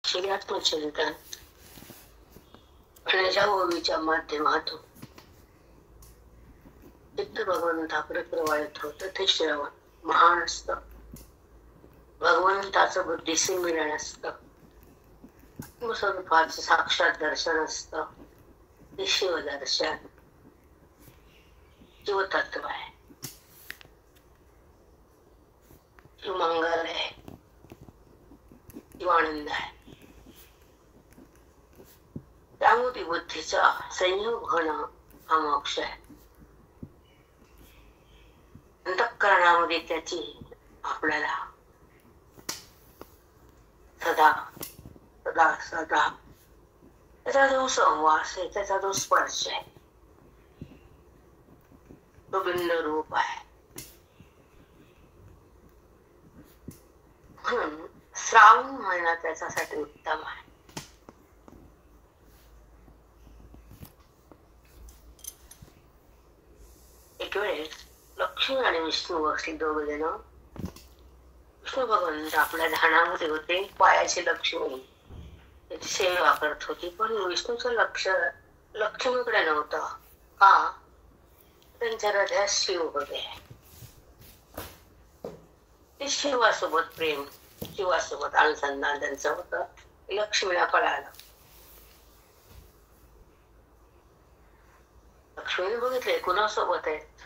आत्मचिंतन आणि ज्या ओवीच्या माध्यमातून चित्त भगवंताकडे प्रवाहित होत ते श्रवण महान असत. भगवंताचं बुद्धीशी मिलन असत. आत्मस्वरूपाचं साक्षात दर्शन असत. ते शिवदर्शन शिवतत्व आहे. शिवमंगल आहे. शिवानंद आहे. त्यामुळे बुद्धीचा संयोग होणं हा मोक्ष आहे. अंतःकरणामध्ये त्याची आपल्याला सदा सदा सदा त्याचा जो सहवास आहे, त्याचा जो स्पर्श आहे, तो बिंद रूप आहे. म्हणून श्रावण महिना त्याच्यासाठी उत्तम आहे. एक वेळेस लक्ष्मी आणि विष्णू बसले दोघ जण. विष्णू भगवंत आपल्या ध्यानामध्ये होते. पायाची लक्ष्मी त्याची सेवा करत होती. पण विष्णूचं लक्ष लक्ष्मीकडे नव्हतं. का? त्यांच्या हृदयात शिव होते. ते शिवासोबत प्रेम, शिवासोबत अनुसंधान त्यांचं होतं. लक्ष्मीला कळालं. लक्ष्मीने बघितले कुणासोबत आहेत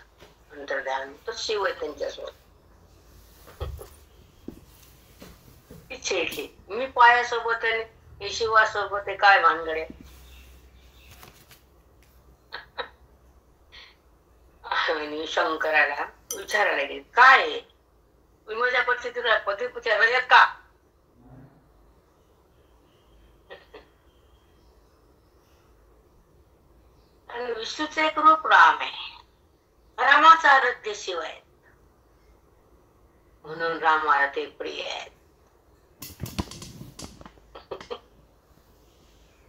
अंतर्ध्यान, तर शिव आहे त्यांच्यासोबत. इच्छेची मी पायासोबत आहे, हे शिवासोबत आहे, काय भानगडे. आणि शंकराला विचारायला गेले, काय आहे माझ्या पद्धतीला पती का? आणि विष्णूचं एक रूप राम आहे. रामाचा आराध्य शिव आहे, म्हणून रामाला ते प्रिय आहेत.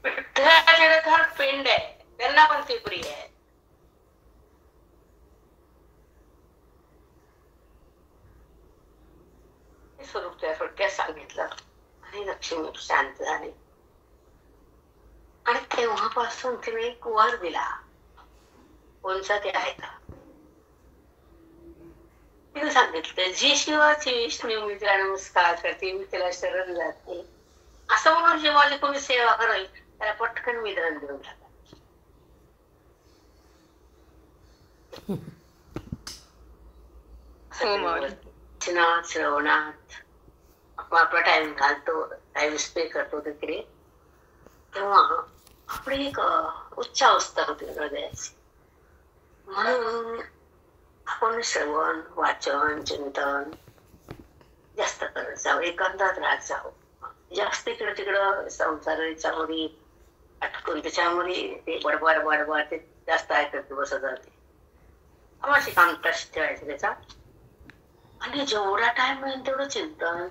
विठ्ठलाचे पिंड आहे, त्यांना पण ते प्रिय आहे. स्वरूप त्या थोडक्यात सांगितलं आणि लक्ष्मी शांत झाली. आणि तेव्हापासून तिने एक वर दिला. कोणचा ते आहे का? तिने सांगितलं, जी शिवाची विष्णू मी तिला नमस्कार करते, मी तिला शरण जाते, असं म्हणून शिवाची कोणी सेवा करेल त्याला पटकन विधान देऊन टाकायचं. श्रवणात आपण आपला टाइम घालतो, टाइम स्पेंड करतो तिकडे, तेव्हा आपली एक उच्च अवस्था होती हृदयाची. म्हणून आपण श्रवण, वाचन, चिंतन जास्त करत जावं, एकांतात राहत जावं. जास्त इकडे तिकडं संसाराच्यामध्ये अटकून त्याच्यामध्ये ते बडबड बडबड ते जास्त ऐकत बसत जाते. आम्हाला काम टच ठेवायचं त्याचा. आणि जेवढा टाइम मिळेल तेवढं चिंतन,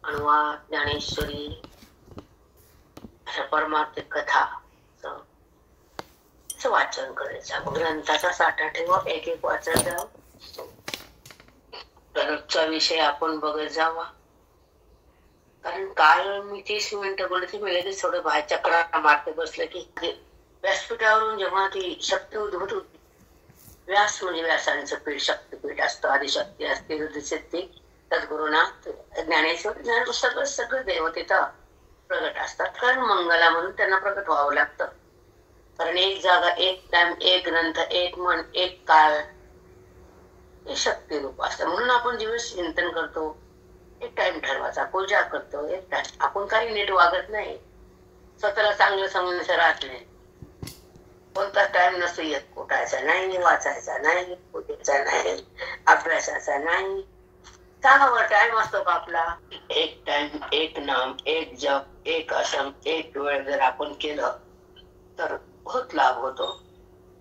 अनुवाद, ज्ञानेश्वरी, अशा परमार्थिक कथा वाचन करायचं. ग्रंथाचा साठा ठेवा, एक एक वाचत जावं. दररोजचा विषय आपण बघत जावा. कारण काल मी 30 मिनिटं बोलते, मी लगेच थोडं बाहेर चक्रा मारते बसलं की व्यासपीठावरून जेव्हा ती शक्ती उद्भूत होती. व्यास म्हणजे व्यासांचं पीठ, शक्तीपीठ असतं. आदिशक्ती असते, रुद्रशक्ती, सद्गुरुनाथ, ज्ञानेश्वर, ज्ञान सगळं सगळं देव तिथं प्रगट असतात. कारण मंगला म्हणून त्यांना प्रगट व्हावं लागतं. कारण एक जागा, एक टाइम, एक ग्रंथ, एक मन, एक काळ, हे शक्ती रूप असतं. म्हणून आपण दिवस चिंतन करतो, एक टाइम ठरवायचा, पूजा करतो एक टाइम. आपण काही नीट वागत नाही, स्वतःला चांगलं समजून राहत नाही. कोणता टाइम नसतो येत, कुठायचा नाही, वाचायचा नाही, पूजेचा नाही, अभ्यासाचा नाही. चांगला टाइम असतो का आपला? एक टाइम, एक नाम, एक जप, एक असम, एक वेळ जर आपण केलं तर बहुत लाभ होतो.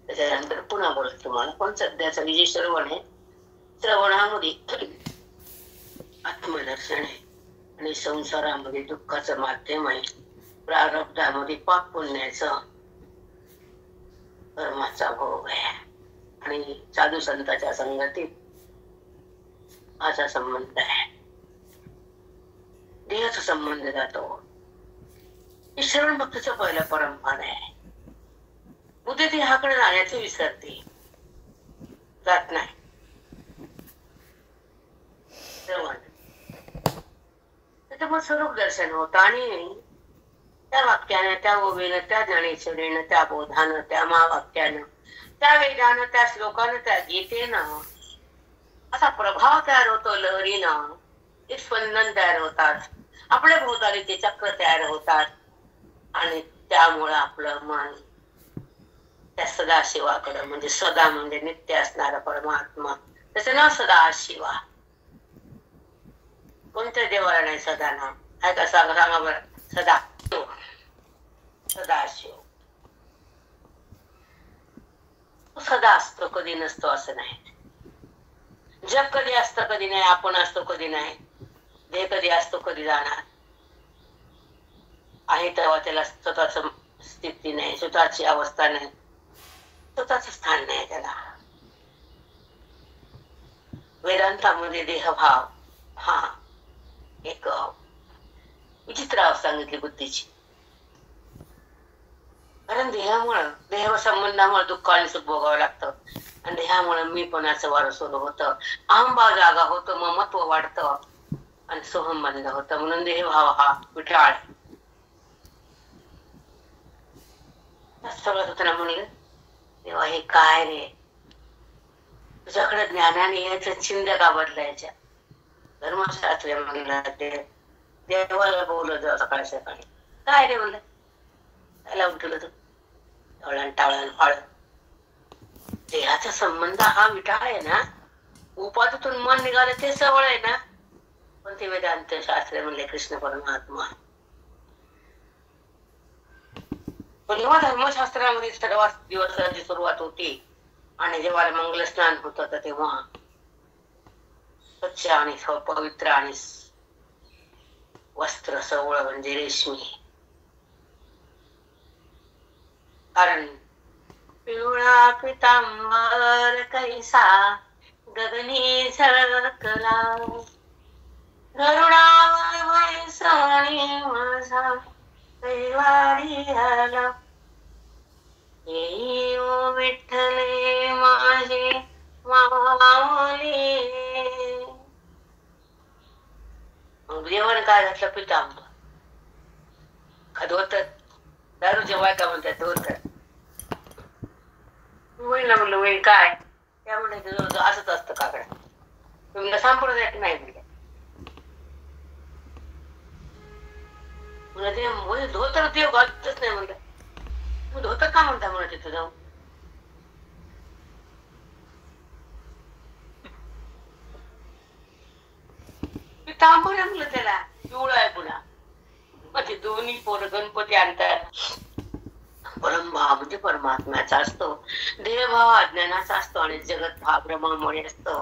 त्याच्यानंतर पुन्हा बोलतो तुम्हाला. पण सध्याचा विजय श्रवण आहे. श्रवणामध्ये आत्मदर्शन आहे आणि संसारामध्ये दुःखाचं माध्यम आहे. प्रारब्धामध्ये पाप पुण्याचं कर्माचा भोग आहे. आणि साधू संतांच्या संगतीत माझा संबंध आहे. देहाचा संबंध जातो, श्रवण भक्तीचं पहिलं परंपरा आहे. बुद्धी देहाकडे जाण्याचे विसरते, जात नाही. श्रवण त्याच्यामुळे स्वरूप दर्शन होतं आणि त्या वाक्यानं, त्या ओवीनं, त्या ज्ञानेश्वरीनं, त्या बोधानं, त्या महावाक्यानं, त्या वेदानं, त्या श्लोकानं, त्या गीतेनं असा प्रभाव तयार होतो. लहरीनं एक स्पंदन तयार होतात, आपल्या भोवताली ते चक्र तयार होतात आणि त्यामुळे आपलं मन त्या सदाशिवाकडे, म्हणजे सदा म्हणजे नित्य असणारा परमात्मा, त्याचं नाव सदाशिवा. कोणत्या देवाला नाही सदा नाव आहे का? सांगा बरं. सदा सदाशिव सदा असतो, कधी नसतो असं नाही. जग कधी असतं कधी नाही, आपण असतो कधी नाही, देह कधी असतो कधी जाणार आहे. तेव्हा त्याला स्वतःच स्थिती नाही, स्वतःची अवस्था नाही, स्वतःच स्थान नाही त्याला. वेदांतामध्ये देहभाव हा एक विचित्र अवस्था सांगितली बुद्धीची. कारण देहामुळं, देह संबंधामुळे दुःख आणि सुख भोगावं लागतं आणि देहामुळे मीपणाचं वारं सुरू होतं, अहंभाव जागा होतो, ममत्व वाढतं आणि सोहम बंद होतं. म्हणून देहभाव हा विटाळ. सगळं होतं ना. म्हणलं तेव्हा हे काय रे, तुझ्याकडे ज्ञानाने यायचं, चिंध्या का बदलायच्या? धर्मशास्त्र म्हणलं ते देवाला बोलत जा सकाळी सकाळी. काय रे म्हणलं, त्याला उठलं तू टळण टाळण फाळ. देहाचा संबंध हा विटाळ आहे ना, उपाधीतून मन निघालं ते सवळ आहे ना. पण ते वेदांत शास्त्र म्हणले कृष्ण परमात्मा. पण जेव्हा धर्मशास्त्रामध्ये सर्वात दिवसाची सुरुवात होती आणि जेव्हा मंगल स्नान होत होतं तेव्हा स्वच्छ आणि पवित्र आणि वस्त्र सवळ म्हणजे रेशमी. कारण पिवळा पितांबर कैसा गगनी झळकला, गरुडावर वैसणी माझा कैवारी आला. येई ओ विठ्ठले माझे माऊली. जेवण काय घातलं? पितांबर. धोतर, दारू जेवाय का म्हणतात धोतर. म्हणलं वय काय त्या म्हणते असंच असतं काकडा. तुम्ही सांप्रदायिक नाही म्हणले. म्हणजे धोतर देव घालतच नाही म्हणलं. मग धोतर का म्हणता म्हणा तिथं जाऊन? पितांबर म्हणलं त्याला, पिवळा आहे पुन्हा. म्हणजे दोन्ही पोर गणपती आणतात. परमभाव म्हणजे परमात्म्याचा असतो, देहभाव अज्ञानाचा असतो आणि जगत भाव ब्रह्मामुळे असतो.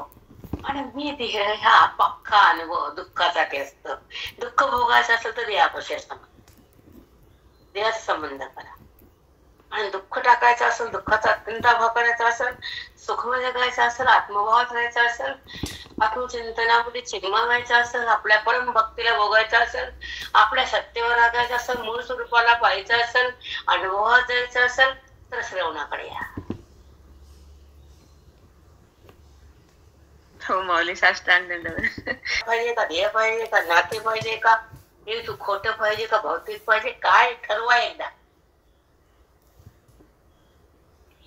आणि मी देह ह्या पक्का अनुभव दुःखासाठी असतो. दुःख भोगायचं असेल तर देहापाशी असतं, देहाचा संबंध करा. आणि दुःख टाकायचं असेल, दुःखाचा अत्यंत भाव करायचा असेल, सुखमय जगायचं असेल, आत्मभावात राहायचं असेल, आत्मचिंतनामध्ये चिन्मय असेल, आपल्या परम भक्तीला भोगायचं असेल, आपल्या सत्तेवर राखायचं असेल, मूळ स्वरूपाला पाहायचं असेल, अनुभवात जायचं असेल तर श्रवणाकडे या. हो माऊली, साष्टांग पाहिजे का ध्येय पाहिजे का नाते पाहिजे का हे तू खोटं पाहिजे का भौतिक पाहिजे, काय ठरवा एकदा.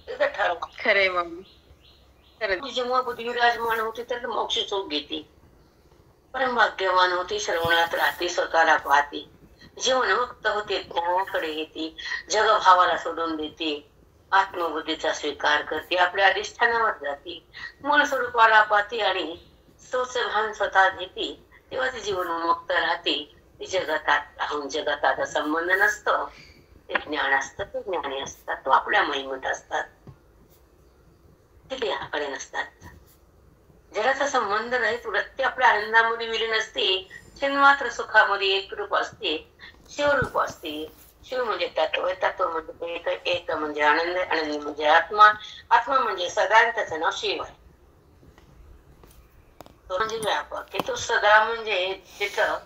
ठरवा. खरे माऊली. जेव्हा बुद्धी विराजमान होती तर मोक्ष चोख घेते, परम भाग्यवान होती, श्रवणात राहते, स्वतःला पाहते, जीवनमुक्त होते, ज्ञानाकडे येते, जगभावाला सोडून देते, आत्मबुद्धीचा स्वीकार करते, आपल्या अधिष्ठानावर जाते, मूळ स्वरूपाला पाहते आणि तोच भान स्वतः घेते. तेव्हा ती जीवनमुक्त राहते. ती जगतात राहून जगतात संबंध नसतो, ते ज्ञान असतं, ते ज्ञानी असतात, तो आपल्या महिमेत असतात, ते देहाकडे नसतात. जगाचा संबंध रहित वृत्ती आपल्या आनंदामध्ये विलीन असते, चिन्मात्र सुखामध्ये एक रूप असते, शिवरूप असते. शिव म्हणजे तत्व, तत्व म्हणजे एक म्हणजे आनंद, आनंद म्हणजे आत्मा, आत्मा म्हणजे सदा, त्याचं नाव शिव आहे. तो म्हणजे व्यापक, की तो सदा म्हणजे तिथं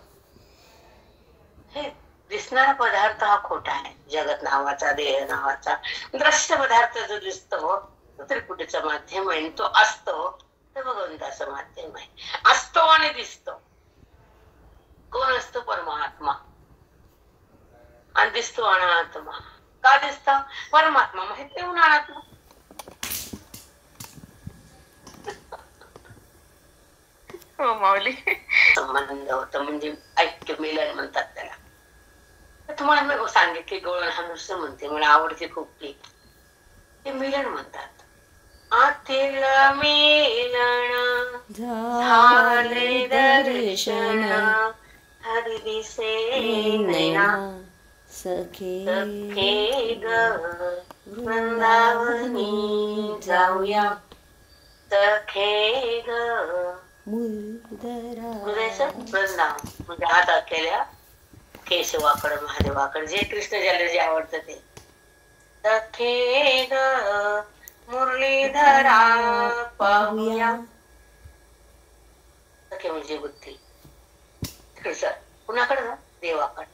हे दिसणारा पदार्थ हा खोटा आहे. जगत नावाचा, देह नावाचा दृश्य पदार्थ जो दिसतो तो त्रिपुटीचं माध्यम आहे. तो असतो तर भगवंताचं माध्यम आहे. असतो आणि दिसतो. कोण असतो? परमात्मा. आणि दिसतो अनात्मा. का दिसत? परमात्मा माहित नाही म्हणून अनात्मा. हो माऊली. संबंध होत म्हणजे ऐक्य मिलन म्हणतात त्याला. तर तुम्हाला मी सांगितले डोळण हा नुसतं म्हणते, मला आवडते खूप ती. ते मिलन म्हणतात. आतील मिलन झाले दर्शन हरी दिसे नैना सखे ग वृंदावनी जाऊया सखे ग. वृंदावन म्हणजे हात असलेल्या केशवाकड महादेवाकड जे कृष्ण ज्याला जे आवडतं ते. सखे ग मुरलीधरा पाहूया. सखे म्हणजे बुद्धी. कुणाकडे ना? देवाकडे.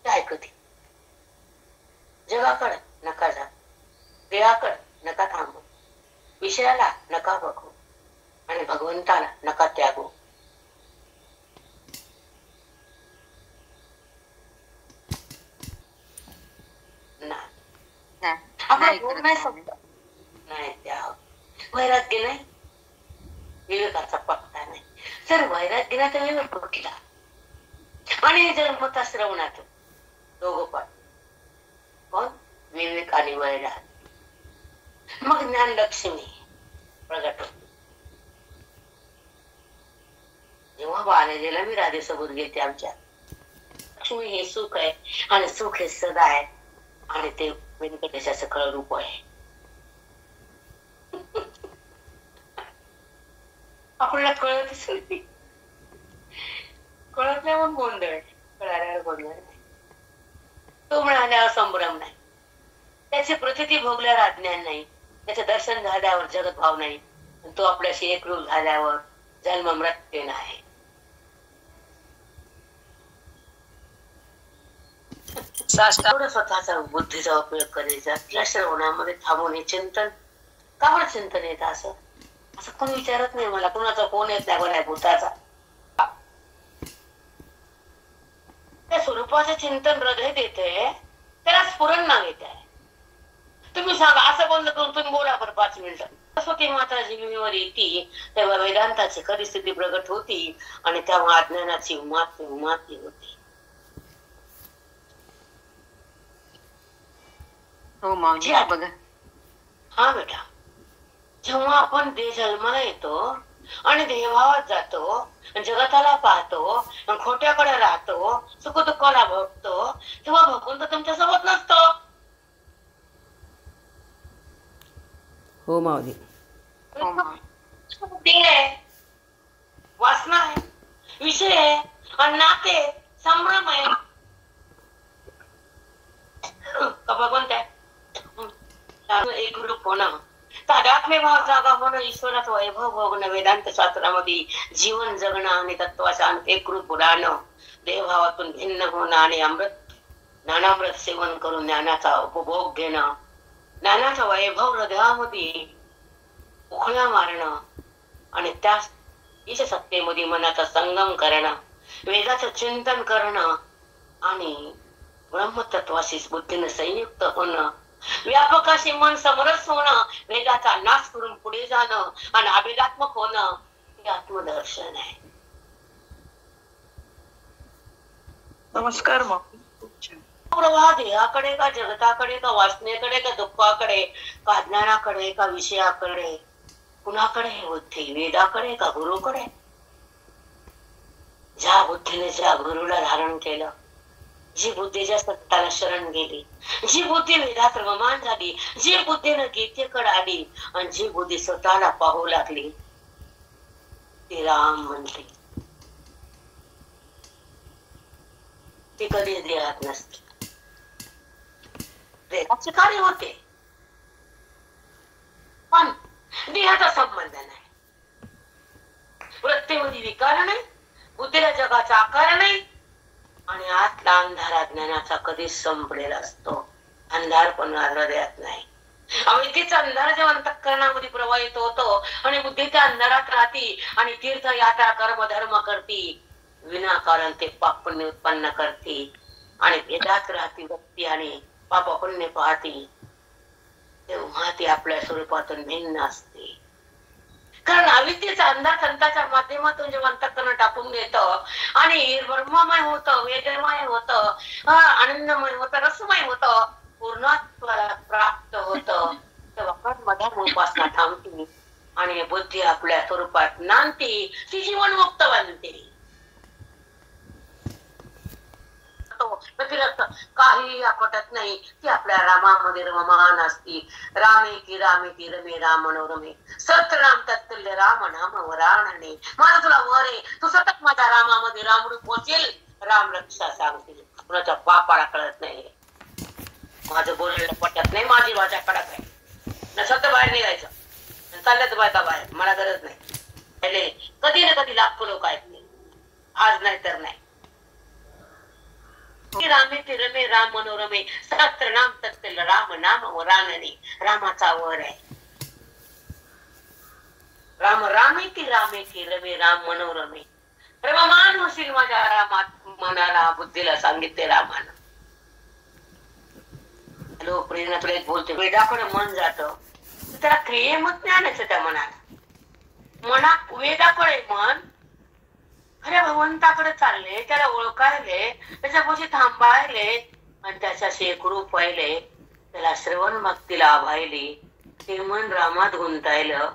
ते ऐकते. जगाकडे नका जा, देवाकडे नका थांबू, विषयाला नका बघू आणि भगवंताला नका त्यागू. नाही त्या वैराग्य नाही, विवेकाचा पत्ता नाही. सर वैराग्य नाही तर विवेक कुठला? आणि जन्मता श्रवणात दोघं पण कोण? विवेक आणि वैराग्य. मग ज्ञान लक्ष्मी प्रगट होते. जेव्हा बालाजीला मी राधेसोबत घेते आमच्या, लक्ष्मी हे सुख आहे आणि सुख हे सदा आहे आणि ते व्यंकटेशाचं खरं रूप आहे. आपल्याला कळतच नाही. कळत नाही म्हणून गोंधळ, कळाल्यावर गोंधळ नाही. तो मिळाल्यावर संभ्रम नाही, त्याची प्रचिती भोगल्यावर अज्ञान नाही, त्याचं दर्शन झाल्यावर जगत भाव नाही, तो आपल्याशी एकरूप झाल्यावर जन्म मृत्यू नाही. स्वतःचा बुद्धीचा उपयोग करायचा. आपल्या श्रवणामध्ये थांबून हे चिंतन का बरं चिंतन येत असं असं कोण विचारत नाही मला. कोणाचा कोण येत नाही कोणा भूताचा. त्या स्वरूपाचे चिंतन हृदय देते त्याला स्फुरण नाव येत आहे. तुम्ही सांगा असं बंद करून तुम्ही बोला बरं 5 मिनिटं. सरस्वती माता जमिनीवर येते तेव्हा वेदांताची खरी स्थिती प्रगट होती आणि तेव्हा अज्ञानाची माती होती. हो माऊली बघा. हा बेटा, जेव्हा आपण देह जन्माला येतो आणि देहभावात जातो, जगताला पाहतो, खोट्याकडे राहतो, सुख दुःखाला भोगतो, तेव्हा भगवंत तुमच्या सोबत नसतो. हो माऊली. वासना आहे, विषय आहे, आणि नाते संभ्रम आहे. भगवंत आहे एक रूप होणं, तादात्म्य भाव जागा होणं, ईश्वराचं वैभव भोगणं, वेदांत शास्त्रामध्ये जीवन जगणं आणि तत्वाचा एक रूप राहणं, देवभावातून भिन्न होणं आणि ज्ञानामृत सेवन करून ज्ञानाचा उपभोग घेणं, ज्ञानाचा वैभव हृदयामध्ये उखळ्या मारणं आणि त्या ईश सत्तेमध्ये मनाचा संगम करणं, वेदाचं चिंतन करणं आणि ब्रह्मतत्वाशी बुद्धीनं संयुक्त होणं, व्यापकाशी मन समरस होणं, वेदाचा नाश करून पुढे जाणं आणि अभिदात्मक होणं हे आत्मदर्शन आहे. नमस्कार मग. प्रवाह देहाकडे का जगताकडे का वासनेकडे का दुःखाकडे का ज्ञानाकडे का विषयाकडे, कुणाकडे हे बुद्धी? वेदाकडे का गुरुकडे? ज्या बुद्धीने ज्या गुरुला धारण केलं, जी बुद्धी ज्या सत्ताला शरण गेली, जी बुद्धी वेदात रममान झाली, जी बुद्धीनं गीतेकडे आली आणि जी बुद्धी स्वतःला पाहू लागली ती राम म्हणली. ती कधीच देहात नसते. देहाचे कार्य होते पण देहाचा संबंध नाही. वृत्तीमध्ये विकार नाही, बुद्धीला जगाचा आकार नाही, आणि आतला अंधार अज्ञानाचा कधीच संपलेला असतो. अंधार पण हृदयात नाही. अविद्येचा अंधार जेव्हा अंतःकरणामध्ये प्रवाहित होतो आणि बुद्धी त्या अंधारात राहती आणि तीर्थयात्रा कर्म धर्म करती, विनाकारण ते पाप पुण्य उत्पन्न करते आणि भेदात राहती व्यक्ती आणि पाप पुण्य पाहती, तेव्हा ती आपल्या स्वरूपातून भिन्न असते. कारण अविद्येचा अंधार संताच्या माध्यमातून जेव्हा अंतःकरण टाकून देतं आणि ब्रह्ममय होतं, वेदमय होतं, आनंदमय होतं, रसमय होतं, पूर्णत्वाला प्राप्त होतं, तेव्हा मध्यात उपासना थांबते आणि बुद्धी आपल्या स्वरूपात नांदते, ती जीवनमुक्त बनते. काही पटत नाही ती आपल्या रामामध्ये रममान असती. रामे की रमे राम मनोरमे सतराम तत्तुल्य राम नाम वराणने. माझा तुला वर आहे, तू सतत माझ्या रामामध्ये रामडू पोचेल, राम रक्षा सांगतील. कुणाच्या बापाला कळत नाही, माझं बोललेलं पटत नाही, माझी भाषा कडक आहे, सतत बाहेर निघायचं, चालल्यात बायका बाहेर, मला गरज नाही. कधी ना कधी लाखो लोक आहेत, आज नाही तर नाही. रामे ते रमे राम मनोरमे सहस्त्र नाम तत्तुल्य राम नाम वराणने. रामाचा वर आहे. राम रामे ती रमे राम मनोरमे. रममान होशील माझ्या रामात, मनाला बुद्धीला सांगितले रामानं. हॅलो प्रेरणा, तुला एक बोलते, वेदाकडे मन जात, त्याला क्रियेमत ज्ञानाचं त्या मनाला. वेदाकडे मन खऱ्या भगवंताकडे चालले, त्याला ओळखायले, त्याच्यापाशी थांबायले आणि त्याच्याशी एकरूप व्हायले, त्याला श्रवण भक्तीला आभायली, ते मन रामात गुंतायलं,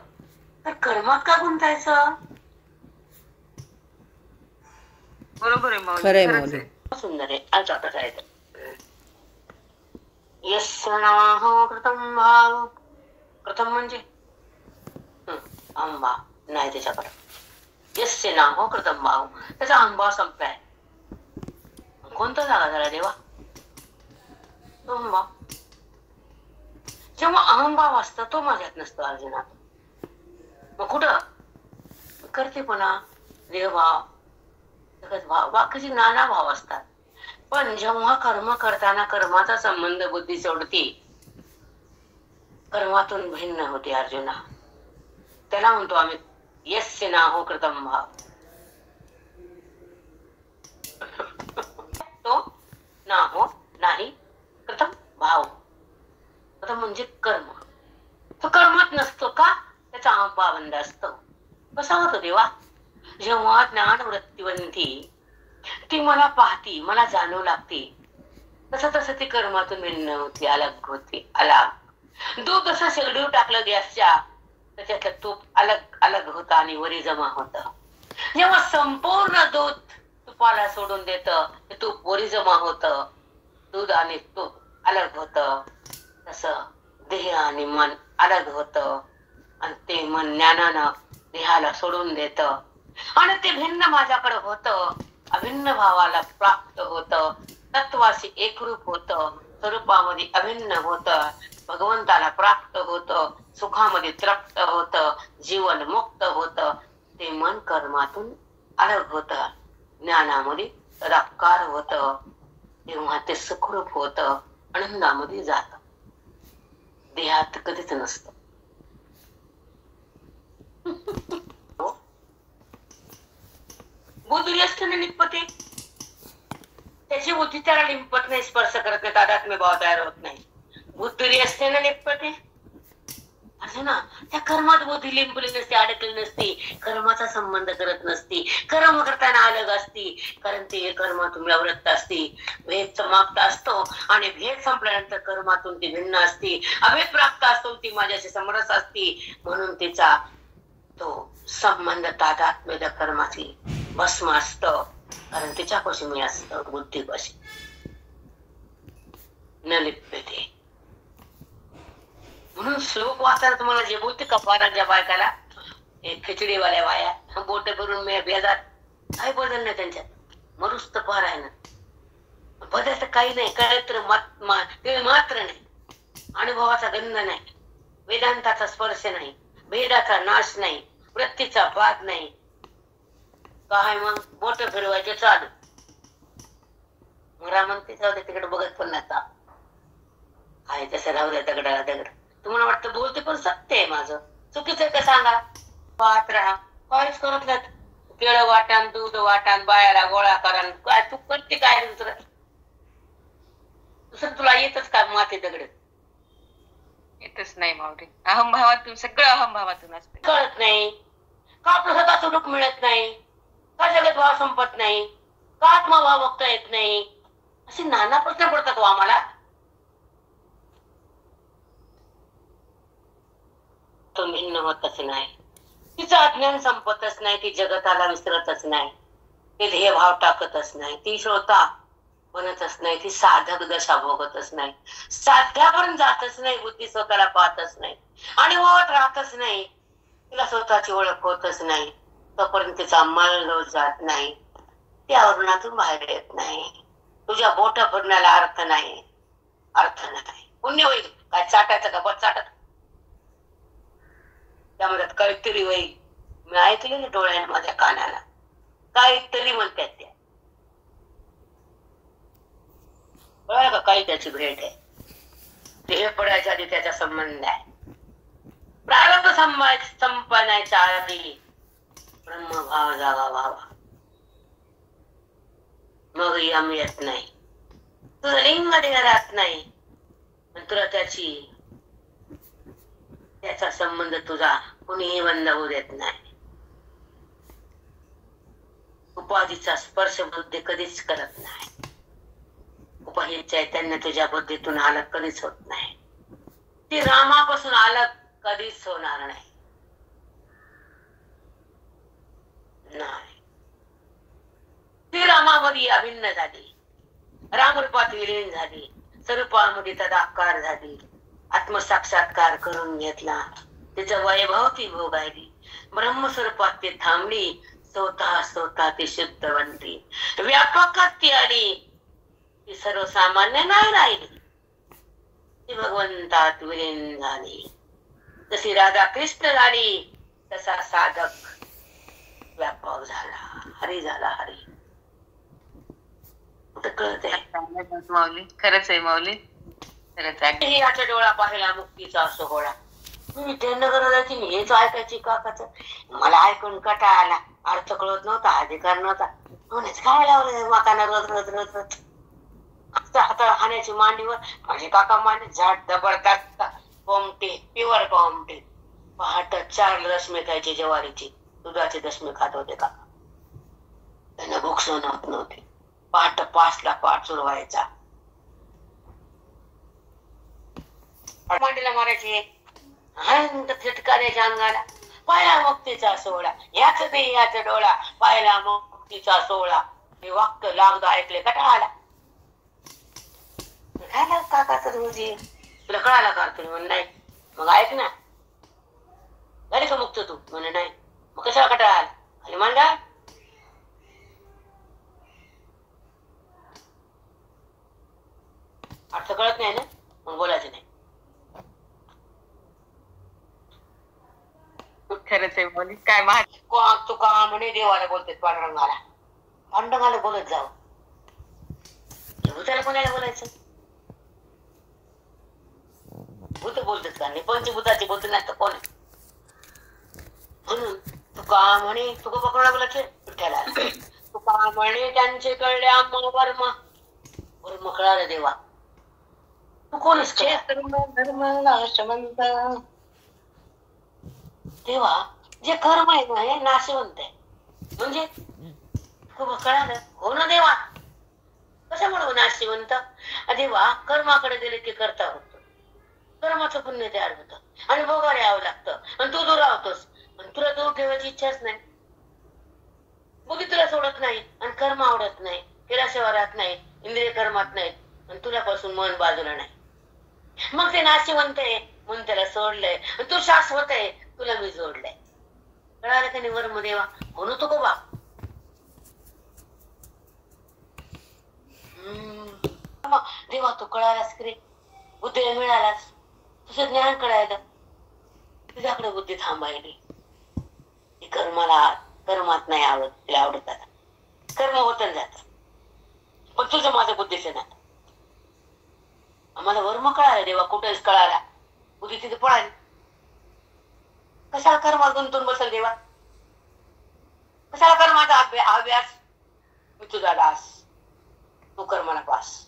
तर कर्मात का गुंतायचं? बरोबर आहे माऊली, खरंय खरंच माऊली. आहे. सुंदर आहे. आता कसं आहे यस्य नाहो कृतं भाव. कृतं म्हणजे आंबा नाही त्याच्याकडे. यस्य नाहो कृतं भाव, त्याचा आंबा संपलाय. कोणता जागा झाला देवा? तो आंबा. जेव्हा अहंभाव असतो तो माझ्यात नसतो अर्जुनात. मग कुठं करतेपणा, देवभाव, भाव, बाकीचे नाना भाव असतात. पण जेव्हा कर्म करताना कर्माचा संबंध बुद्धी सोडती, कर्मातून भिन्न होते अर्जुना. त्याला म्हणतो आम्ही यस्य नाहो कृतं भाव. तो नाहो नाही, कृतं भाव. कृतं म्हणजे कर्म. तो कर्मात नसतो का? त्याचा आंबा बंद असतो. कसा होतो देवा? जेव्हा ज्ञान वृत्तीवंती ती मला पाहती, मला जाणू लागते, तसं तसं ती कर्मातून भिन्न होती, अलग होती. अलग दूध जसं शेगडीवर टाकलं गॅसच्या, त्याच्यातलं तूप अलग अलग होतं आणि वरी जमा होत. जेव्हा संपूर्ण दूध तुपाला सोडून देत, ते तूप वरी जमा होत, दूध आणि तूप अलग होत. तसं देह आणि मन अलग होत आणि ते मन ज्ञानानं देहाला सोडून देत आणि ते भिन्न माझ्याकडे होत, अभिन्न भावाला प्राप्त होत, तत्वाशी एकरूप होत, स्वरूपामध्ये अभिन्न होत, भगवंताला प्राप्त होत, सुखामध्ये तृप्त होत, जीवन मुक्त होत. ते मन कर्मातून अलग होत, ज्ञानामध्ये राकार होत, तेव्हा ते सुखरूप होत, आनंदामध्ये जात. देहात कधीच नसत. बुद्धी असताना लिपते, त्याची बुद्धी त्याला लिंपत नाही, स्पर्श करत नाही, तादात्म्य भाव तयार होत नाही. बुद्धी असते ना लिपते असं ना. त्या कर्मात बुद्धी लिंपली नसते, अडकली नसती, कर्माचा संबंध करत नसती, कर्म करताना अलग असती, कारण ती कर्मातून व्यावृत्त असती. भेद समाप्त असतो आणि भेद संपल्यानंतर कर्मातून ती भिन्न असती, अभेद प्राप्त असतो, ती माझ्याशी समरस असती. म्हणून तिचा तो संबंध तादात्म्य कर्माची भस्म असत, कारण तिच्यापाशी मी असतो, बुद्धीपाशी न लिप्यते. म्हणून श्लोक वाचायला तुम्हाला जे बोलते कपाराच्या बायकाला, खिचडीवाल्या बाया बोट करून मी भेदात, काही बदल नाही त्यांच्यात, मरुस्त पार आहे ना. बदल तर काही नाही, कळत्र मात्र नाही, अनुभवाचा गंध नाही, वेदांताचा स्पर्श नाही, भेदाचा नाश नाही, वृत्तीचा बाद नाही. काय मग बोट फिरवायचे चालू, मला म्हणते जाऊ दे तिकडे बघत पण नका आहे तसं राहू द्या दगडाला दगड. तुम्हाला वाटतं बोलते पण सत्य आहे माझं. चुकीचं आहे का सांगा. पाहत राहा. काहीच करत नाहीत. केळं वाटाण दूध वाटाण बायाला गोळा करा काय तू करते काय दुसरं दुसरं तुला येतच का माती दगड येतच नाही माऊली. अहमभावातून सगळं अहमभावातून असते. कळत नाही का आपलं स्वतःच रूप मिळत नाही का जगत भाव संपत नाही का आत्मभाव बघता येत नाही असे नाना प्रश्न पडतात आम्हाला. तो भिन्न होतच नाही. तिचं अज्ञान संपतच नाही. ती जगताला विसरतच नाही. ते ध्येय भाव टाकतच नाही. ती श्रोता बनतच नाही. ती साधक दशा भोगतच नाही. साध्यापर्यंत जातच नाही. बुद्धी स्वतःला पाहतच नाही आणि ओळख राहतच नाही. तिला स्वतःची ओळख होतच नाही. तोपर्यंत तिचा मळ जात नाही. त्या वरुणातून बाहेर येत नाही. तुझ्या बोट भरण्याला अर्थ नाही. अर्थ नाही. पुण्य होईल काय चाटायचं का बस चाटत त्यामध्ये काहीतरी होईल. मी ऐकलेलं डोळ्याने माझ्या कानाला काहीतरी म्हणतात त्या बघा का काही त्याची भेट आहे. ते पडायच्या आधी त्याचा संबंध आहे. प्रारंभ संपण्याच्या आधी ब्रह्मभाव जागा व्हावा मग यम येत नाही. तुझं लिंग राहत नाही पण तुला त्याचा संबंध तुझा कुणीही बंद होऊ देत नाही. उपाधीचा स्पर्श बुद्धी कधीच करत नाही. उपाधी चैतन्य तुझ्या बुद्धीतून अलग कधीच होत नाही. ती रामापासून अलग कधीच होणार नाही. ती रामामध्ये अभिन्न झाली. रामरूपात विलीन झाली. स्वरूपामध्ये तदाकार झाली. आत्मसाक्षात्कार करून घेतला. तिचं वैभव ती भोगायली. ब्रह्मस्वरूपात ती थांबली. स्वतः ती शुद्ध बनली. व्यापकात ती आली. ती सर्वसामान्य नाही राहिली. ती भगवंतात विलीन झाली. जशी राधा कृष्ण झाली तसा साधक व्यापक झाला. हरी झाला. हरी कळत आहे माऊली. खरंच आहे माऊली. खरंच आहे. याचा डोळा पाहिला मुक्तीचा सोहळा. मी विद्यानगर जायची मी हेच ऐकायची काकाच. मला ऐकून कटा आला. अर्थ कळत नव्हता. अधिकार नव्हता. म्हणूनच काय लावलं माकाना रोज रोज रोज रोज हाताला खाण्याची मांडीवर माझे काका मांडी झाड जबरदस्त कोमटे प्युअर कोमटे. पहाट 4 दशमे खायची ज्वारीची दुधाचे दशमे खात होते काका. त्यांना भूक सहन होत नव्हती. पहाट 5ला पाठ सुरू व्हायचा. मांडीला मारायची हंत फिटकाऱ्याच्या अंगाला. पाहिला मुक्तीचा सोहळा. याच ते याचा डोळा पाहिला मुक्तीचा सोहळा. हे वाक्य लागदा ऐकले कटाळा आला. काय काका तर म्हणजे तुला कळाला का तुम्ही म्हण नाही. मग ऐक ना झाली का मुक्त तू म्हणे नाही. मग कशाला कटाळा आला आणि मांडा अर्थ कळत नाही ना मग बोलायचं नाही. खरंच आहे माऊली. काय तू का म्हणे देवाला बोलते पांडुरंगाला. पांडुरंगाला बोलत जाऊ. भूताला कोणाला बोलायचं. भूत बोलतात का नाही. पंचभूताचे बोलत नाही तर कोण. म्हणून तू का म्हणे तू पकडा बोलायचे विठ्ठला. तू का म्हणे त्यांचे कळले आम्हा वर्म वर्म कळालं देवा. तू कोणीच तेव्हा जे कर्म आहे ना हे नाशवंत आहे. म्हणजे कळालं हो ना देवा. कशामुळे नाशवंत देवा कर्माकडे गेले की करता होतो. कर्माचं पुण्य तयार होतं आणि भोगायला यावं लागतं आणि तू दूर राहतोस. आणि तुला दूर ठेवायची इच्छाच नाही. बुद्धी तुला सोडत नाही आणि कर्म आवडत नाही. केल्याशिवाय राहत नाही. इंद्रिय कर्मात नाही आणि तुझ्यापासून मन बाजूला नाही. मग ते नाशिवंत आहे म्हणून त्याला सोडलंय. तू शाश्वत आहे तुला मी जोडलंय. कळालं का नाही वर्म देवा. म्हणू तो बा देवा तू कळालास की रे. बुद्धीला मिळालास. तुझं ज्ञान कळायला तुझ्याकडे बुद्धी थांबायली. कर्मात नाही आवडत. तिला आवडत कर्म होत जात. पण तुझं माझं बुद्धीचं नाही. आम्हाला वर्म कळाला देवा, कुठेच कळाला, बुद्धी तिथे पळाली. कशाला कर मला गुंतून बसल देवा, कशाला कर माझा अभ्यास. मी तुझा दास, तू कर मला पास.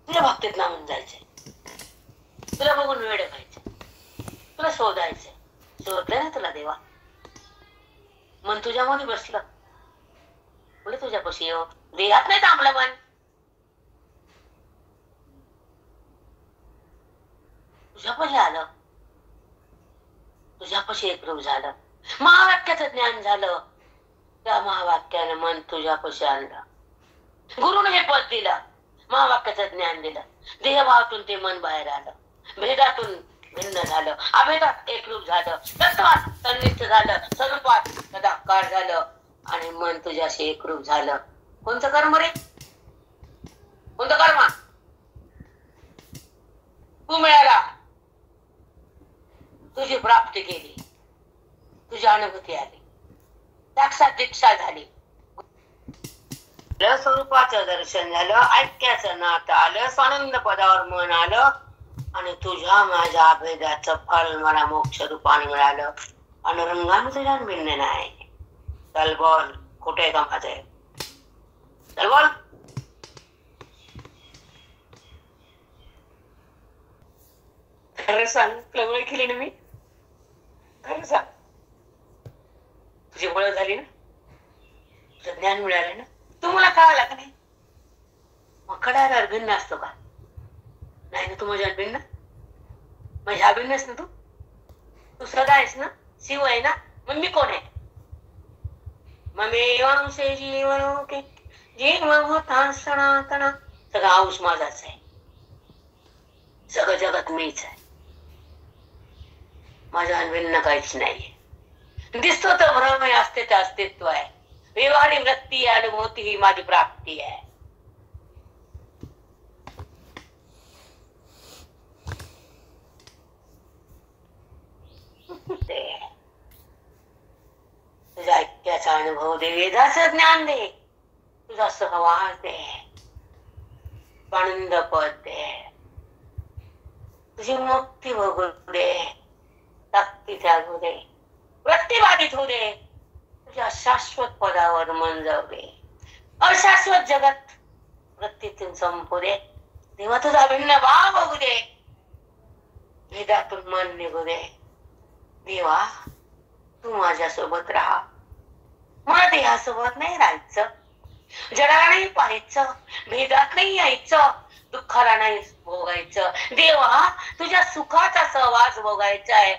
तुझ्या भक्तीत नामून जायचंय, तुला बघून वेळ व्हायचं, तुला शोधायचंय. शोधलंय ना तुला देवा, मन तुझ्यामध्ये बसलं, पुढे तुझ्यापाशी येऊ. देहात नाही थांबलं मन, तुझ्यापाशी आलं, तुझ्यापाशी एकरूप झालं. महावाक्याचं ज्ञान झालं, त्या महावाक्यानं मन तुझ्यापाशी आणलं. गुरुने हे पद दिलं, महावाक्याचं ज्ञान दिलं. देहभावातून ते मन बाहेर आलं, भेदातून भिन्न झालं, अभेदात एकरूप झालं, तत्वात तन्निष्ठ झालं, स्वरूपात तदाकार झालं आणि मन तुझ्याशी एकरूप झालं. कोणतं कर्म रे, कोणतं कर्म? तू मिळाला, तुझी प्राप्ती केली, तुझी अनुभूती आली, साक्षात दीक्षा झाली, स्वरूपाचं दर्शन झालं, ऐक्याचं नातं आलं, स्वानंद पदावर मन आलं आणि तुझ्या माझ्या अभेदाचं फळ मला मोक्ष रूपाने मिळालं. आणि रंगानं तुझ्या भिन्न नाही. चल बोल, कुठे आहे का माझे? चल बोल. खरं सांग, तुला ओळख केली ना मी? खरं सांग, तुझी ओळख झाली ना, तुझं ज्ञान मिळालं ना, तू मला कळाला का नाही? मग कळायला भिन्न असतो का? नाही ना, तू माझ्या भिन्न, माझ्या भिन्नच ना. तू सदा आहेस ना, शिव आहे ना. मग मी कोण आहे? ममेवांशे जीवनोके जीवभूता सनातना. सगळा अंश माझाच आहे, सगळं जगत मीच आहे, माझ्या भिन्न काहीच नाहीये. दिसतो तर भ्रम आहे, असते ते अस्तित्व आहे. व्यवहारी वृत्ती अनुभूती ही माझी प्राप्ती आहे. तुझ्या ऐक्याचा अनुभव दे, वेदाचं ज्ञान दे, तुझा सहवास दे, आनंद पद दे, तुझी मुक्ती भोगू दे, शक्ती त्यागू दे, वृत्ती बाधित होऊ दे, तुझ्या शाश्वत पदावर मन जाऊ दे, अशाश्वत जगत वृत्तीतून संपू दे. तेव्हा तुझा भिन्न भाव होऊ दे, वेदातून मन निघू दे. देवा, तू माझ्यासोबत राहा. मला देहासोबत नाही राहायचं, जगाला नाही पाहायचं, भेदात नाही यायचं, दुःखाला नाही भोगायचं. देवा, तुझ्या सुखाचा सहवास भोगायचा आहे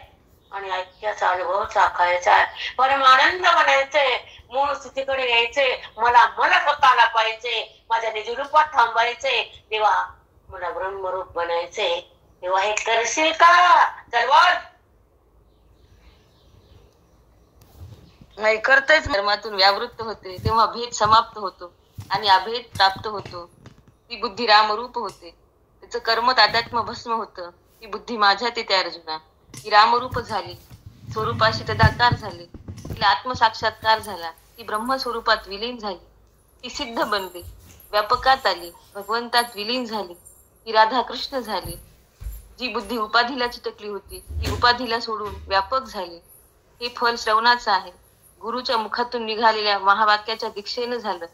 आणि ऐक्याचा अनुभव चाखायचा आहे. परमानंद बनायचंय, मूळ स्थितीकडे यायचंय. मला स्वतःला पाहायचंय, माझ्या निजरूपात थांबायचंय. देवा, मला ब्रह्मरूप बनायचंय. तेव्हा हे करशील का? चल बोल. नाही करतायच. धर्मातून व्यावृत्त होते तेव्हा भेद समाप्त होतो आणि अभेद प्राप्त होतो. ती बुद्धी रामरूप होते, त्याचं कर्म तादात्म्य भस्म होतं. ती बुद्धी माझ्यात येते अर्जुना. ती रामरूप झाली, स्वरूपाशी तदाकार झाली, तिला आत्मसाक्षात्कार झाला, ती ब्रह्मस्वरूपात विलीन झाली, ती सिद्ध बनली, व्यापकात आली, भगवंतात विलीन झाली, ती राधा कृष्ण झाली. जी बुद्धी उपाधीला चिटकली होती ती उपाधीला सोडून व्यापक झाली. हे फल श्रवणाचं आहे. गुरुच्या मुखातून निघालेल्या महावाक्याच्या दीक्षेनं झालं.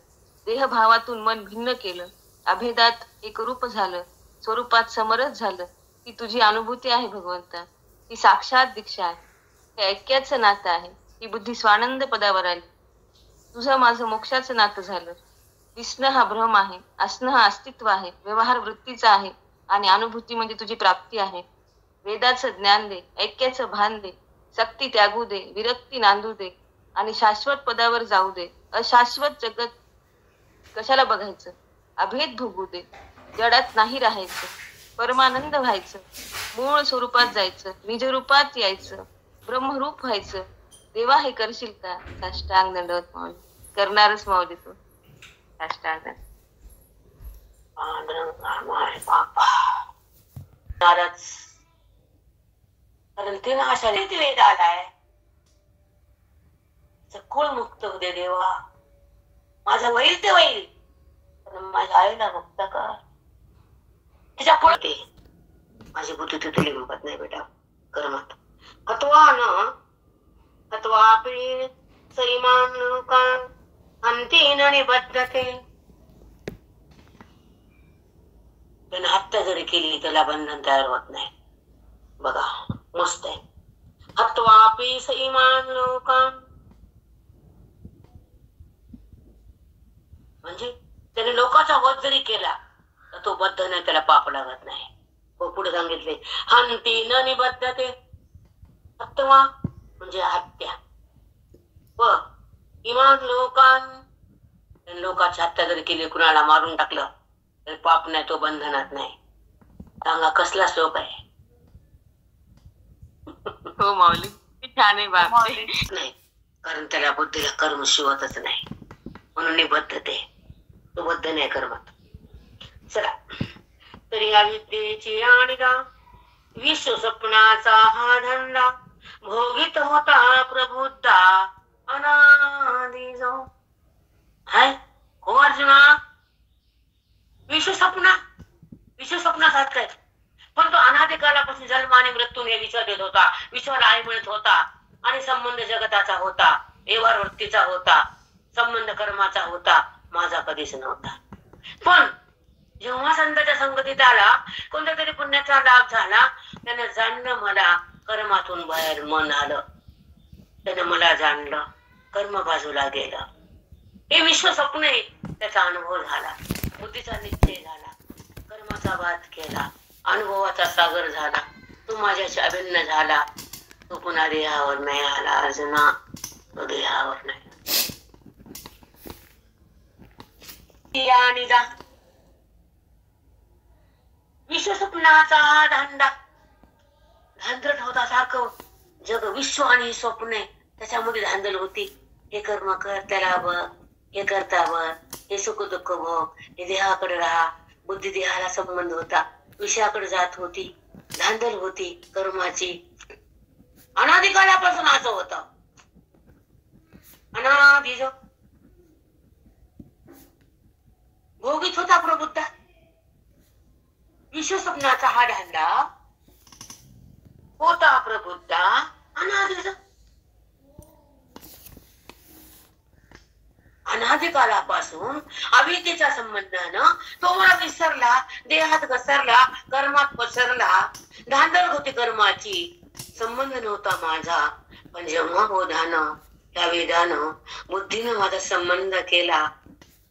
देहभावातून मन भिन्न केलं, अभेदात एकरूप झालं, स्वरूपात समरस झालं. ती तुझी अनुभूती आहे भगवंता, ती साक्षात दीक्षा आहे, हे ऐक्याचं नातं आहे. ही बुद्धी स्वानंद पदावर आली, तुझं माझं मोक्षाचं नातं झालं. दिसणं हा भ्रम आहे, असणं हा अस्तित्व आहे, व्यवहार वृत्तीचा आहे आणि अनुभूती म्हणजे तुझी प्राप्ती आहे. वेदाचं ज्ञान दे, ऐक्याचं भान दे, सक्ती त्यागू दे, विरक्ती नांदू दे आणि शाश्वत पदावर जाऊ दे. अशाश्वत जगत कशाला बघायचं, अभेद भोगू दे, जडात नाही राहायचं, परमानंद व्हायचं, मूळ स्वरूपात जायचं, निजरूपात यायचं, ब्रह्मरूप व्हायचं. देवा, हे करशील का? साष्टांग दंडवत माऊली. करणारच माऊली तू. साष्टांग कारण ते अशा रीती वेद आलाय. कुळ मुक्त होऊ दे देवा, माझं होईल ते होईल, पण माझ्या आईला मुक्त कर. तिच्या पुढे माझी बुद्धी तिथे लिंबत नाही बेटा कर्मात. हत्वापि सैमान लोकान अंतीन निबद्धते. त्याने हत्या जरी केली त्याला बंधन तयार होत नाही. बघा मस्त आहे. हत्वापि सैमान लोकान, म्हणजे त्याने लोकांचा वध जरी केला तर तो बद्ध नाही, त्याला पाप लागत नाही. पुढे सांगितले हंती न निबद्धते. हत्वा म्हणजे हत्या, व इमान लोकान, लोकांची हत्या जरी केली, कुणाला मारून टाकलं तरी पाप नाही, तो बंधनात नाही. सांगा कसला श्लोक आहे. हो माऊली, छान आहे बाप. नाही, कारण त्याला बुद्धीला कर्म शिवतच नाही, म्हणून निबद्धते, तो बद्ध नाही कर्मात. चला, तरी अविद्येची आणिगा विश्व स्वप्नाचा हा धंदा भोगीत होता प्रबुद्धा अनादि जो. हाय हो अर्जुना, विश्वस्वप्नासारखं आहे, पण तो अनादि कालापासून जन्म आणि मृत्यू हे विश्व देत होता. विश्वाला आई मिळत होता आणि संबंध जगताचा होता, व्यवहार वृत्तीचा होता, संबंध कर्माचा होता, माझा कधीच नव्हता. पण जेव्हा संतांच्या संगतीत आला, कोणत्या तरी पुण्याचा लाभ झाला, त्याने जाणलं मला कर्मातून बाहेर मन आलं, त्याने मला जाणलं, कर्म बाजूला गेलं. हे विश्व स्वप्न आहे, त्याचा अनुभव झाला, बुद्धीचा निश्चय झाला, कर्माचा वाद केला, अनुभवाचा सागर झाला, तो माझ्याशी अभिन्न झाला. तो पुन्हा देहावर नाही आला अर्जुना, तो देहावर नाही. विश्व स्वप्नाचा हा धंदा, धांदल होता सारखं जग, विश्व आणि स्वप्न त्याच्यामध्ये धांदल होती. हे कर्म कर, त्याला बघ, हे करता बघ, हे सुख दुःख भोग, हे देहाकडे राहा, बुद्धी देहाला संबंध होता, विषयाकडे जात होती, धांदल होती कर्माची. अनादिकालापासून असं होत. अनादि जो भोगीत होता प्रबुद्ध, विश्व स्वप्नाचा हा धंदा होता प्रबुद्ध अनादि जो. अनादिकालापासून अविद्येच्या संबंधानं तो मला विसरला, देहात घसरला, कर्मात पसरला, धांदल होती कर्माची, संबंध नव्हता माझा. पण जेव्हा बोधानं, त्या वेदानं, बुद्धीनं माझा संबंध केला,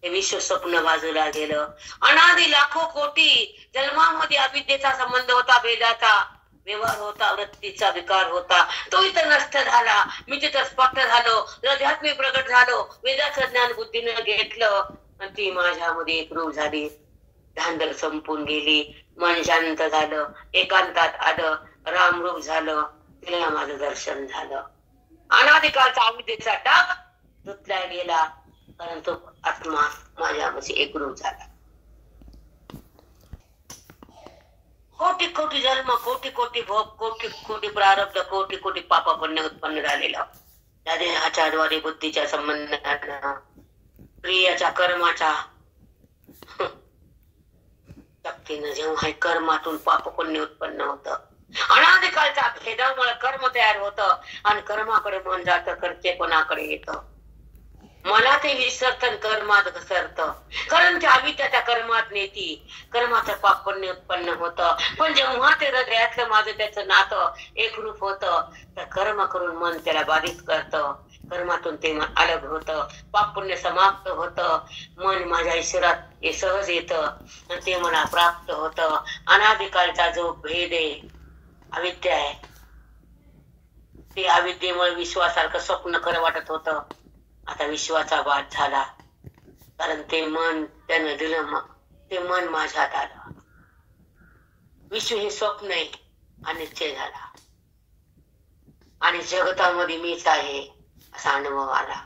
हे विश्व स्वप्न बाजूला गेलं. अनादि लाखो कोटी जन्मामध्ये अविद्येचा संबंध होता, वेदाचा व्यवहार होता, वृत्तीचा विकार होता, तो इथं नष्ट झाला. मी तिथं स्पष्ट झालो, अध्यात्मिक प्रगट झालो, वेदाचं ज्ञान बुद्धीनं घेतलं आणि ती माझ्यामध्ये एकरूप झाली. धांदल संपून गेली, मन शांत झालं, एकांतात आलं, रामरूप झालं, तिला माझं दर्शन झालं. अनादिकालचा अविद्येचा टाक धुतला गेला, कारण तो आत्मा माझ्यामध्ये एकरूप झाला. कोटी कोटी जन्म, कोटी कोटी भोग, कोटी कोटी प्रारब्ध, कोटी कोटी पाप पुण्य उत्पन्न झालेलं, त्या देहाच्या द्वारे बुद्धीच्या संबंधानं, क्रियाच्या कर्माच्या शक्तीनं जेव्हा कर्मातून पाप पुण्य उत्पन्न होतं, अनादिकालच्या भेदामुळे कर्म तयार होतं आणि कर्माकडे मन जातं, कर्तेपणाकडे येतं. मला ते विसरतं, कर्मात घसरतं, कारण त्या अविद्या कर्मात नेती, कर्माचं पाप पुण्य उत्पन्न होतं. पण जेव्हा ते हृदयातलं माझं त्याचं नातं एकरूप होतं, तर कर्म करून मन त्याला बाधित करतं, कर्मातून ते अलग होतं, पाप पुण्य समाप्त होतं, मन माझ्या ईश्वरात हे सहज येतं आणि ते मला प्राप्त होतं. अनादिकालचा जो भेद आहे, अविद्या आहे, ते अविद्येमुळे विश्वासारखं स्वप्न खरं वाटत होतं. आता विश्वाचा वाद झाला, कारण ते मन त्यानं दिलं, ते मन माझ्यात आलं. विश्व हे स्वप्न आहे, अनिश्चय झाला आणि जगतामध्ये मीच आहे असा अनुभव आला.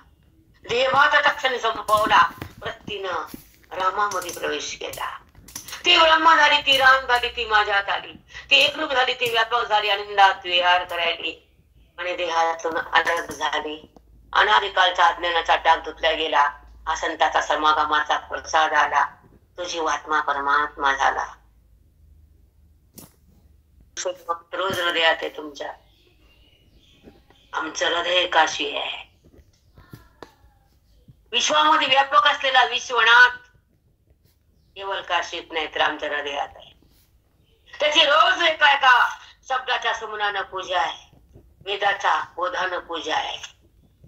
देवाचा तक्षण संपवला, वृत्तीनं रामामध्ये प्रवेश केला. ती ब्रह्मा झाली, ती राम झाली, ती माझ्यात आली, ती एकरूप झाली, ती व्यापक झाली, आनंदात विहार करायली आणि देहातून अलग झाली. अनादिकालचा अज्ञानाचा टाक धुतला गेला हा संताचा समागमाचा प्रसाद आला, तो जीवात्मा परमात्मा झाला. रोज हृदयात आहे तुमच्या. आमचं हृदय काशी आहे. विश्वामध्ये व्यापक असलेला विश्वनाथ केवळ काशीत नाही तर आमच्या हृदयात आहे. त्याची रोज एका एका शब्दाच्या सुमनानं पूजा आहे, वेदाच्या बोधानं पूजा आहे.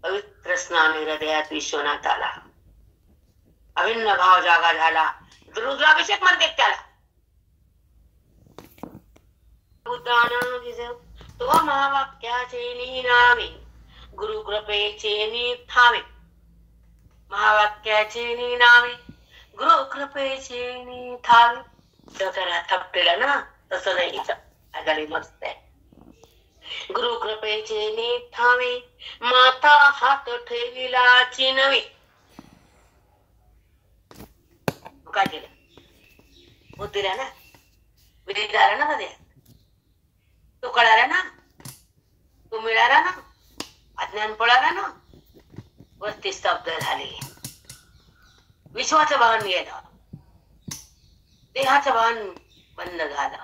पवित्र स्नान हृदयात विश्वनाथ आला, अभिन्न भाव जागा झाला. रुद्राभिषेक म्हणतात त्याला. तो महावाक्याचे निनावे, गुरु कृपेचे निथावे. महावाक्याचे निनावे, गुरु कृपेचे निथावे. जरा थपटेला ना, तसं नाही आजारी मस्त आहे. गुरु कृपेचे निथावे, माता हात ठेविला चिनवे. काय केलं? बुद्धीला ना, विधिदारा ना, मध्ये तो कळाला ना, तो मिळाला ना, अज्ञान पळाला ना. 32 स्तब्ध झाले. विश्वाचं भान गेलं, देहाचं भान बंद झालं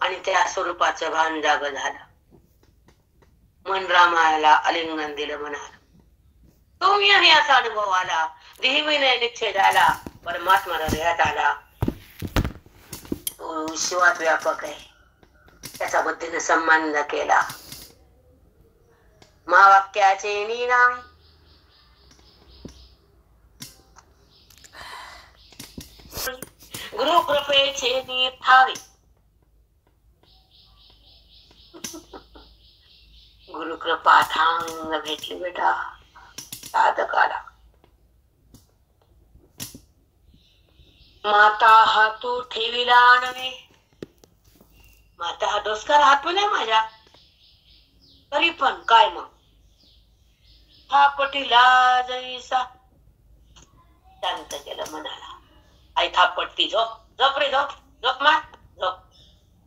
आणि त्या स्वरूपाचं भान जाग झालं. मन रामायला आलिंगन दिलं, म्हणाला तो मी आहे असा अनुभव आला. देहविनय निश्चय झाला, परमात्मा हृदयात आला. तो विश्वात व्यापक आहे, त्याचा बुद्धीने संबंध केला. महावाक्याचे निनावे, गुरु कृपेचे निथावे. गुरु कृपा थांग भेटली बेटा साधकाला. माता हातू ठेविला नव्हे. माता हा डोसकार हातू नाही माझ्या, तरी पण काय मग हा पटीला जैसा शांत केलं मनाला. आई थापटती, झोप झोप रे झोप, झोप मा झोप.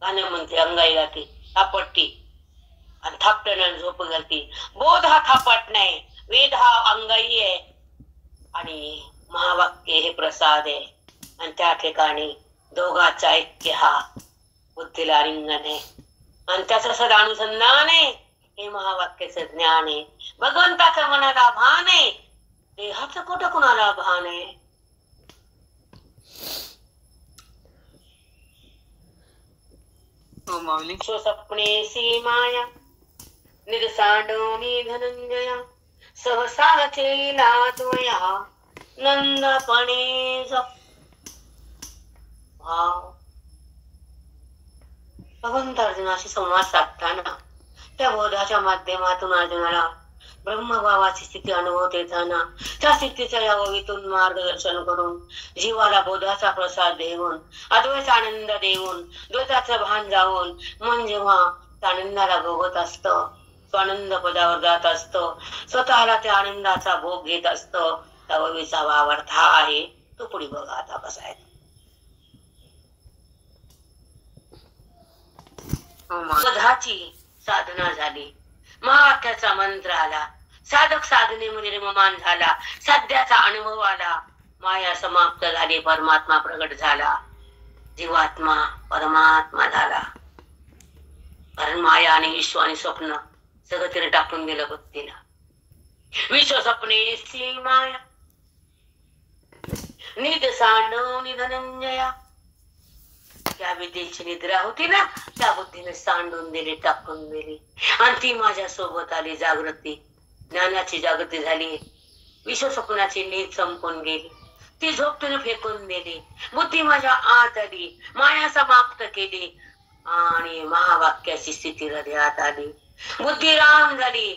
गाणं म्हणते अंगाई गाती थापटती आणि थापटण्यानं झोप घालती. बोध हा थापट नाही, वेद हा अंगाई आहे आणि महावाक्य हे प्रसाद आहे. आणि त्या ठिकाणी दोघांचा ऐक्य हा बुद्धीला रिंगण आहे आणि त्याचं सदा अनुसंधान आहे. हे महावाक्याचं ज्ञान आहे. भगवंताचं मनाला भान आहे, देहाचं कुठं कुणाला भान आहे. स्वप्ने माया निर्सांडोनी धनंजया. सहसा चेला द्वया नंदपणे जप. भगवंत अर्जुनाशी संवाद साधताना त्या बोधाच्या माध्यमातून अर्जुनाला ब्रह्मभावाची स्थिती अनुभवता येताना त्या स्थितीच्या या ओवीतून मार्गदर्शन करून जीवाला बोधाचा प्रसाद देऊन अद्वैत आनंद देऊन द्वैताचं भान जाऊन मन जेव्हा त्या आनंदाला भोगत असतो, स्वानंद पदावर जात असतो, स्वतःला त्या आनंदाचा भोग घेत असतो, त्या ओवीचा भावार्थ हा आहे. तो पुढे बघा आता कसा आहे. बोधाची साधना झाली, महावाक्याचा मंत्र आला, साधक साधनेमध्ये रममान झाला, साध्याचा अनुभव आला, माया समाप्त झाली, परमात्मा प्रगट झाला, जीवात्मा परमात्मा झाला. कारण माया आणि विश्व आणि स्वप्न सगळं तिने टाकून दिलं बुद्धीला. विश्व स्वप्ने माया निध सांडवणी धनंजया. त्या विद्येची निद्रा होती ना, त्या बुद्धीने सांडून दिली, टाकून दिली आणि ती माझ्या सोबत आली. जागृती, ज्ञानाची जागृती झाली. विश्व स्वप्नाची नीत संपून गेली, ती झोप तिने फेकून दिली. बुद्धी माझ्या आत आली, माया समाप्त केली आणि महावाक्याची स्थिती हृदयात आली. बुद्धी राम झाली,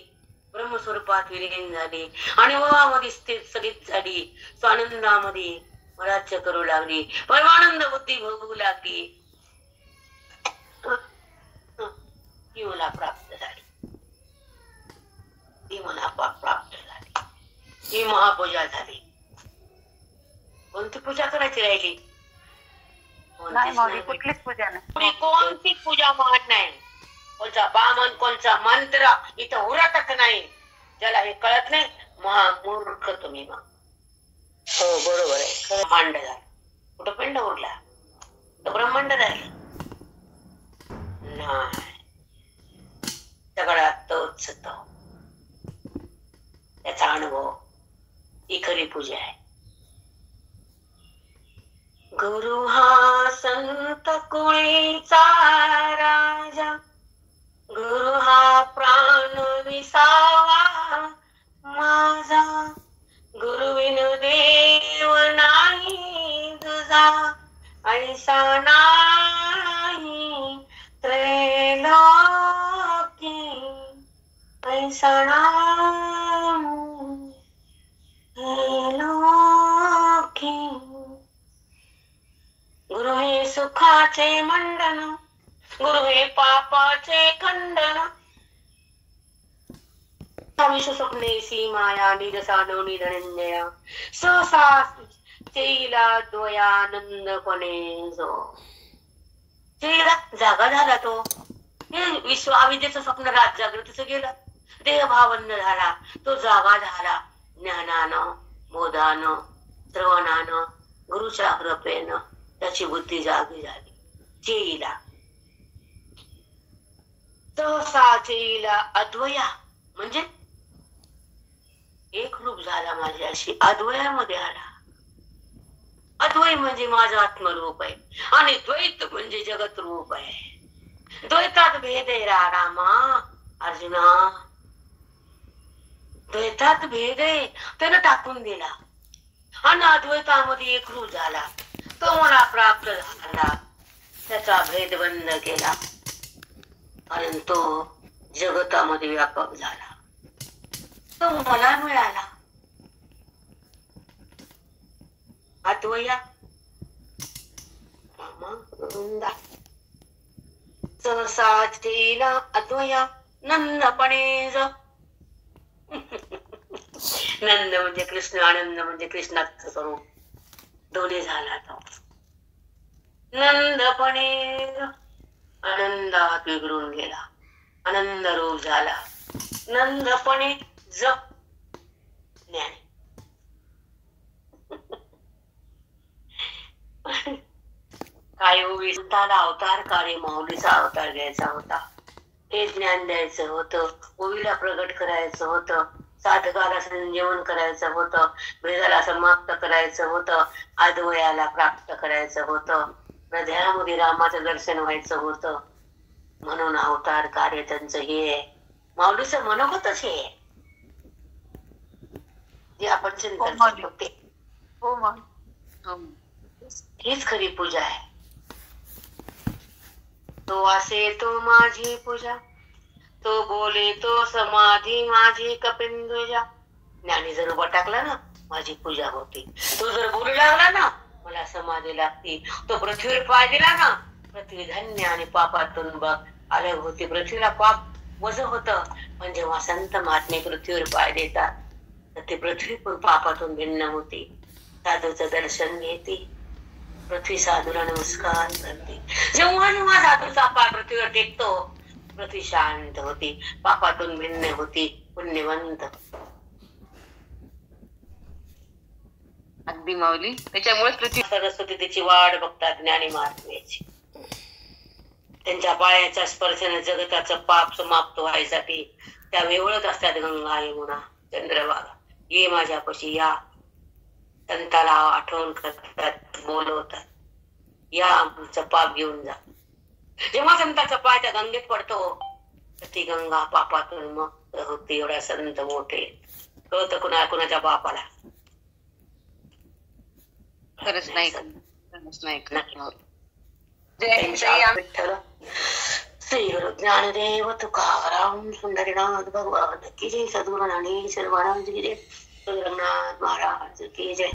ब्रह्मस्वरूपात विलीन झाली आणि ओवामध्ये स्थित झाली. स्वानंदामध्ये राज्य करू लागली, परमानंद बुद्धी भोगू लागली. ती मला प्राप्त झाली, ती मला प्राप्त झाली. ही महापूजा झाली. कोणती पूजा करायची राहिली? कुठलीच पूजा नाही, कोणती पूजा महान नाही. कोणचा बामन, कोणचा मंत्र इथं उरतच नाही. ज्याला हे कळत नाही मूर्ख तुम्ही मग. हो बरोबर आहे. खरं भांड झालं. कुठं पिंड उरला तर ब्रह्मांड राहिलं नाही. सगळ्यात तोच तो. त्याचा अनुभव ही खरी पूजा आहे. गुरु हा संत कोळीचा राजा, गुरु हा प्राण विसावा माझा, गुरुविन देव नाही तुझा, ऐसा नाही त्रैलोकी, ऐसा नाही त्रैलोकी. गुरु हे सुखाचे मंडन, गुरु हे पापाचे खंडन, विश्व स्वप्नेसी माया निरसानो निधनंजया, सहसा चैला द्वयानंदपणे जो. चैला जागा झाला तो. हे विश्व अविद्येचं स्वप्न रात जागृतीचं गेलं. देहभावन्न झाला तो, जागा झाला ज्ञानानं बोधानं श्रवणानं गुरुच्या कृपेनं त्याची बुद्धी जागी झाली. चैला सहसा चैला अद्वया म्हणजे एक रूप झाला माझ्याशी, अद्वयामध्ये आला. अद्वय म्हणजे माझं आत्मरूप आहे आणि द्वैत म्हणजे जगत रूप आहे. द्वैतात भेद आहे रामा अर्जुना, द्वैतात भेद आहे त्यानं टाकून दिला आणि अद्वैतामध्ये एक रूप झाला. तो मला प्राप्त झाला, त्याचा भेद बंद केला आणि तो जगतामध्ये व्यापक झाला. तो मला मिळाला. अद्वया सहसा चैला अद्वया नंदपणे ज. नंद म्हणजे कृष्ण, आनंद म्हणजे कृष्णाचं स्वरूप, दोन्ही झाला तो. नंदपणे आनंदात विगरून गेला, आनंद रूप झाला. नंदपणे ज ज्ञानी. काय संताला अवतार कार्य माऊलीचा अवतार घ्यायचा होता. हे ज्ञान द्यायचं होतं, ओवीला प्रगट करायचं होतं, साधकाला संजीवन करायचं होतं, भेदाला समाप्त करायचं होतं, अद्वयाला प्राप्त करायचं होतं, हृदयामध्ये रामाचं दर्शन व्हायचं होतं. म्हणून अवतार कार्य त्यांचं हे आहे. माऊलीचं मनोगतच हे आहे जे आपण चिंतन करतो ते. हीच खरी पूजा आहे. तो असे तो माझी पूजा, तो बोले तो समाधी माझी कपिंदुजा. ज्ञानी जर उभा टाकला ना माझी पूजा होती. तो जर बोलू लागला ना मला समाधी लागती. तो पृथ्वीवर पाय दिला ना पृथ्वी धन्य आणि पापातून अलग होती. पृथ्वीला पाप वज होत, पण जेव्हा संत महात्मे पृथ्वीवर पाय देतात तर ती पृथ्वी पण पापातून भिन्न होती. साधूचं दर्शन घेते, पृथ्वी साधूला नमस्कार करते. जेव्हा जेव्हा साधूचा पाय पृथ्वीवर टेकतो पृथ्वी शांत होती, पापातून भिन्न होती, पुण्यवंत. अगदी माऊली. त्याच्यामुळे पृथ्वी सरस्वती तिची वाट बघतात ज्ञानी महात्म्याची. त्यांच्या पायाच्या स्पर्शाने जगताचं पाप समाप्त व्हायसाठी त्या वेवळत असतात गंगा यमुना चंद्रभागा. ये माझ्यापाशी या. संताला आठवण करतात, बोलवतात, या आमचं पाप घेऊन जा. जेव्हा संताचा पाय त्या गंगेत पडतो तर ती गंगा पापातून मुक्त होती. एवढा संत मोठे कळत कुणाच्या बापाला. खरंच नाही. विठ्ठल श्री गुरु ज्ञानदेव तुकाराम सुंदरीनाथ भगवान की जय. सद्गुरु ज्ञानेश्वर महाराज की जय. सुंदरनाथ महाराज की जय.